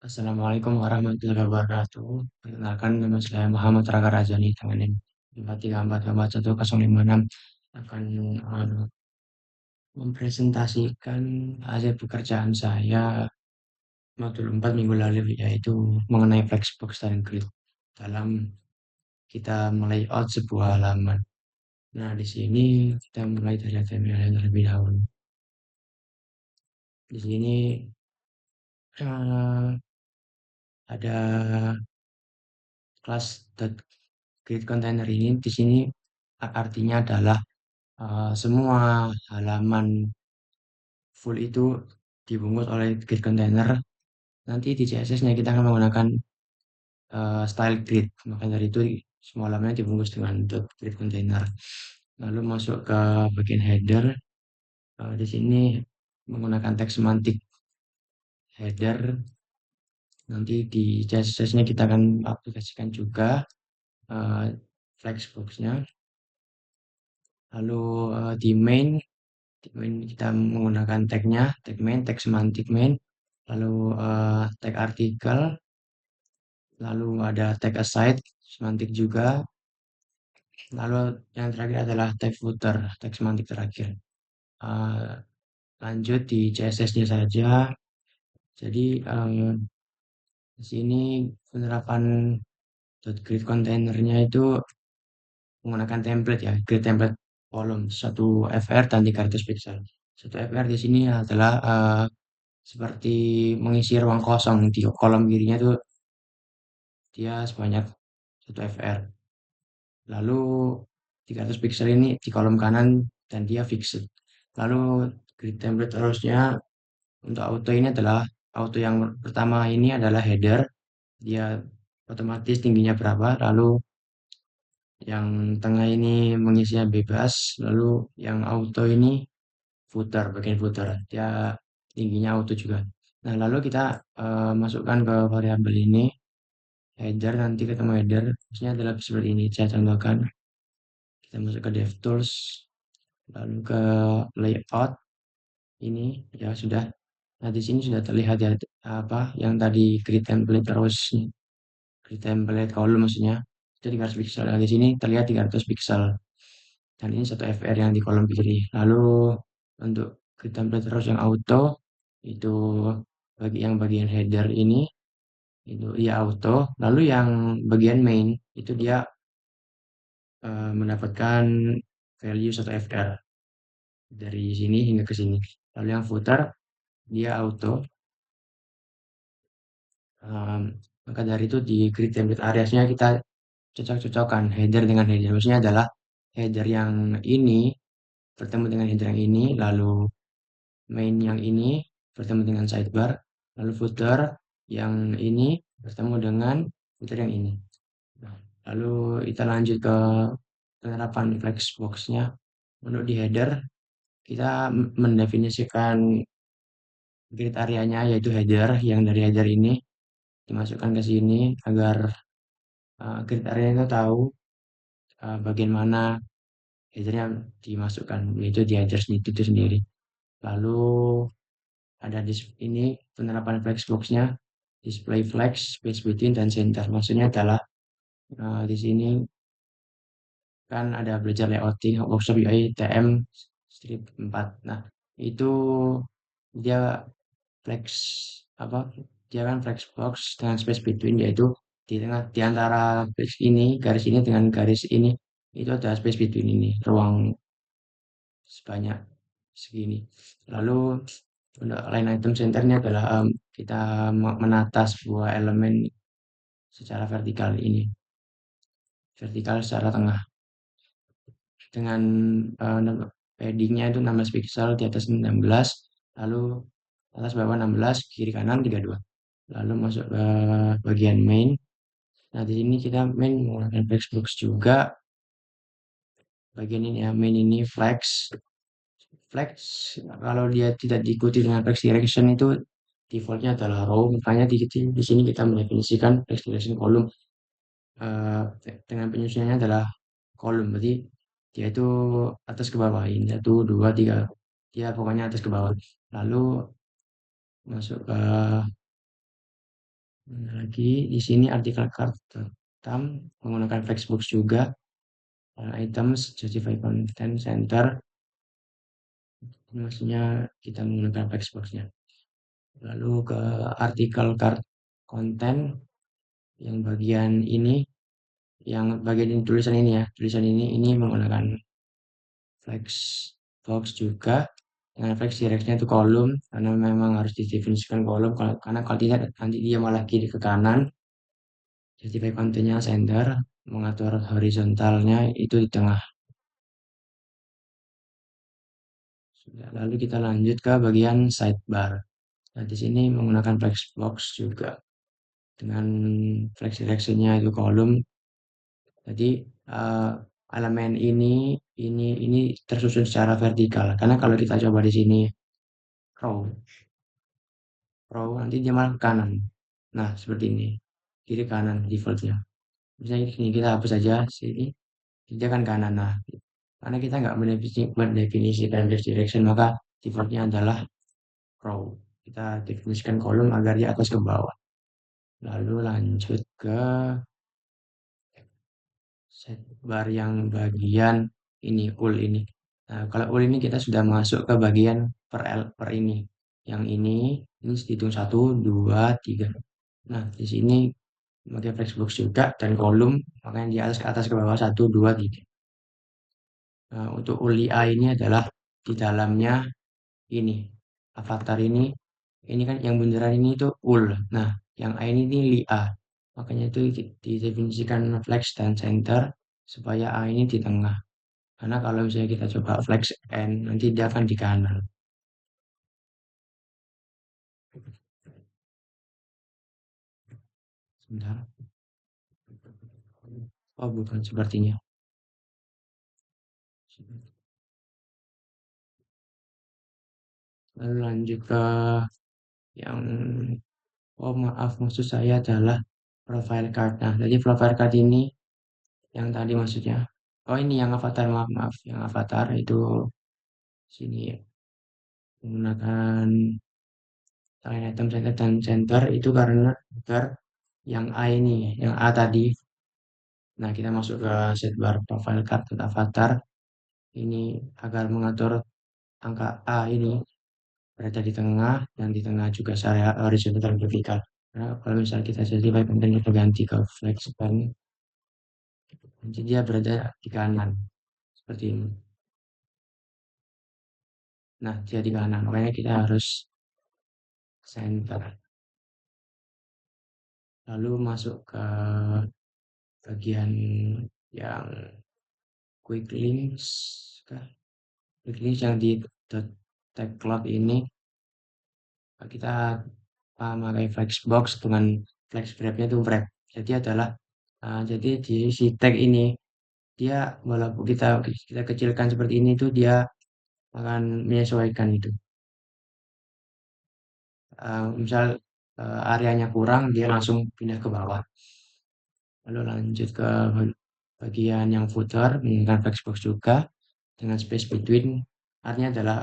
Assalamualaikum warahmatullahi wabarakatuh. Perkenalkan nama saya Muhammad Raka Rajani dengan NIM 4344106 akan mempresentasikan hasil pekerjaan saya modul 4 minggu lalu, yaitu mengenai Flexbox dan Grid dalam kita melayout sebuah halaman. Nah, di sini kita mulai dari HTML yang terlebih dahulu. Di sini eh, ada kelas grid container ini. Di sini artinya adalah semua halaman full itu dibungkus oleh grid container. Nanti di CSS-nya kita akan menggunakan style grid. Maka dari itu semua halamannya dibungkus dengan grid container. Lalu masuk ke bagian header. Di sini menggunakan teks semantik header. Nanti di CSS-nya kita akan aplikasikan juga uh, flexbox-nya. Lalu di main kita menggunakan tagnya, tag main, tag semantik main, lalu tag artikel, lalu ada tag aside, semantik juga, lalu yang terakhir adalah tag footer, tag semantik terakhir. Eh, Lanjut di CSS-nya saja. Jadi di sini penerapan grid containernya itu menggunakan template ya, grid template kolom 1 FR dan 300 pixel. 1 FR di sini adalah seperti mengisi ruang kosong di kolom kirinya itu dia sebanyak 1 FR. Lalu 300 pixel ini di kolom kanan dan dia fixed. Lalu grid template terusnya untuk auto ini adalah auto yang pertama ini adalah header, dia otomatis tingginya berapa, lalu yang tengah ini mengisinya bebas, lalu yang auto ini footer, bagian footer, dia tingginya auto juga. Nah, lalu kita masukkan ke variabel ini header, nanti ketemu header, maksudnya adalah seperti ini. Saya contohkan, kita masuk ke DevTools, lalu ke layout ini ya sudah. Nah, di sini sudah terlihat ya apa yang tadi grid template terus grid template column maksudnya itu 300 pixel. Nah, di sini terlihat 300 pixel dan ini 1 FR yang di kolom kiri. Lalu untuk grid template terus yang auto itu bagian header ini itu ya auto. Lalu yang bagian main itu dia mendapatkan value 1 FR dari sini hingga ke sini. Lalu yang footer dia auto. Em, Maka dari itu di grid template areasnya kita cocok-cocokkan header dengan header. Maksudnya adalah header yang ini bertemu dengan header yang ini, lalu main yang ini bertemu dengan sidebar, lalu footer yang ini bertemu dengan footer yang ini. Nah, lalu kita lanjut ke penerapan flexbox-nya. Untuk di header, kita mendefinisikan grid areanya yaitu header yang dari header ini dimasukkan ke sini agar grid area itu tahu bagian mana headernya dimasukkan, yaitu di header itu sendiri. Lalu ada di ini penerapan flexbox-nya, display flex, space between, dan center. Maksudnya adalah di sini kan ada belajar layouting workshop UI TM strip 4. Nah, itu dia flex apa? Dia kan flexbox dengan space between, yaitu di tengah di antara garis ini dengan garis ini itu ada space between ini, ruang sebanyak segini. Lalu untuk line item centernya adalah kita menata sebuah elemen secara vertikal ini, vertikal secara tengah dengan paddingnya itu 16 pixel di atas 16, lalu atas bawah 16, kiri kanan 32. Lalu masuk ke bagian main. Nah, di sini kita main menggunakan flexbox juga. Bagian ini ya, main ini flex. Flex kalau dia tidak diikuti dengan flex direction itu defaultnya adalah row. Makanya di sini kita mendefinisikan flex direction column eh, dengan penyusunannya adalah kolom. Berarti dia itu atas ke bawah ini 1, 2, 3. Dia pokoknya atas ke bawah. Lalu masuk ke Lagi di sini artikel custom menggunakan Flexbox juga. Items justify content center, ini maksudnya kita menggunakan Flexbox-nya. Lalu ke artikel card konten yang bagian ini, yang bagian ini, tulisan ini ya, tulisan ini menggunakan Flexbox juga. Dengan flex directnya itu kolom, karena memang harus didefinisikan kolom, karena kalau tidak nanti dia malah kiri ke kanan. Justify kontennya center, mengatur horizontalnya itu di tengah. Sudah, lalu kita lanjut ke bagian sidebar. Nah, di sini menggunakan flexbox juga dengan flex direction-nya itu kolom. Jadi eh, elemen ini tersusun secara vertikal. Karena kalau kita coba di sini row, nanti dia malah ke kanan. Nah, seperti ini. Kiri kanan defaultnya. Misalnya ini kita hapus saja sini, dia kan kanan. Nah, karena kita nggak mendefinisikan flex direction, maka defaultnya adalah row. Kita definisikan kolom agar dia atas ke bawah. Lalu lanjut ke setbar yang bagian ini, ul ini. Nah, kalau ul ini kita sudah masuk ke bagian per ini. Yang ini dihitung satu, dua, tiga. Nah, di sini pakai flexbox juga dan kolom, makanya di atas ke atas ke bawah satu, dua, tiga. Nah, untuk ul IA ini adalah di dalamnya ini avatar ini kan yang bundaran ini itu ul. Nah, yang A ini lia. Makanya itu didefinisikan flex dan center supaya A ini di tengah. Karena kalau misalnya kita coba flex N, nanti dia akan di kanan. Sebentar. Oh, bukan sepertinya. Lalu lanjut ke yang, oh maaf, maksud saya adalah profile card. Nah, jadi profile card ini yang tadi maksudnya. Oh, ini yang avatar, maaf, maaf. Yang avatar itu sini ya. Menggunakan selain item center dan center itu karena agar yang A ini, yang A tadi. Nah, kita masuk ke sidebar profile card dan avatar ini agar mengatur angka A ini berada di tengah dan di tengah juga secara horizontal dan vertikal. Nah, kalau misalnya kita jadi baik konten kita ganti ke flex dan nanti dia berada di kanan seperti ini. Nah, dia di kanan, makanya kita harus center. Lalu masuk ke bagian yang quick links. Quick links yang di tag cloud ini kita pakai flexbox dengan flex wrapnya itu wrap. Jadi adalah jadi di si tag ini dia walaupun kita kecilkan seperti ini tuh dia akan menyesuaikan itu. Misal areanya kurang dia langsung pindah ke bawah. Lalu lanjut ke bagian yang footer menggunakan flexbox juga dengan space between, artinya adalah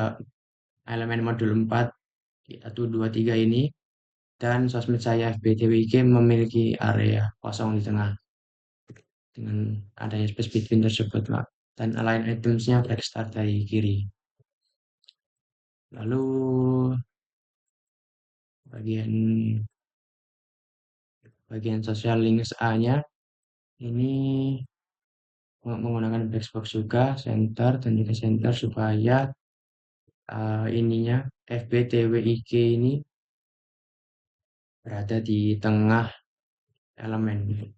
elemen modul 4 1, 2, 3 ini dan sosmed saya FBTWIG memiliki area kosong di tengah dengan adanya space between tersebut, Pak. Dan align itemsnya black start dari kiri. Lalu bagian bagian social links A-nya ini menggunakan blackbox juga center dan juga center supaya ininya FBTWIG ini berada di tengah elemen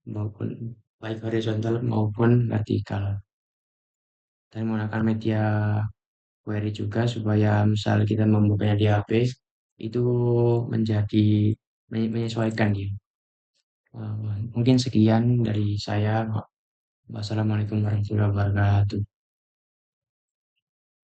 maupun baik horizontal maupun vertikal, dan menggunakan media query juga supaya misal kita membukanya di HP itu menjadi menyesuaikan dia. Mungkin sekian dari saya. Wassalamualaikum warahmatullahi wabarakatuh.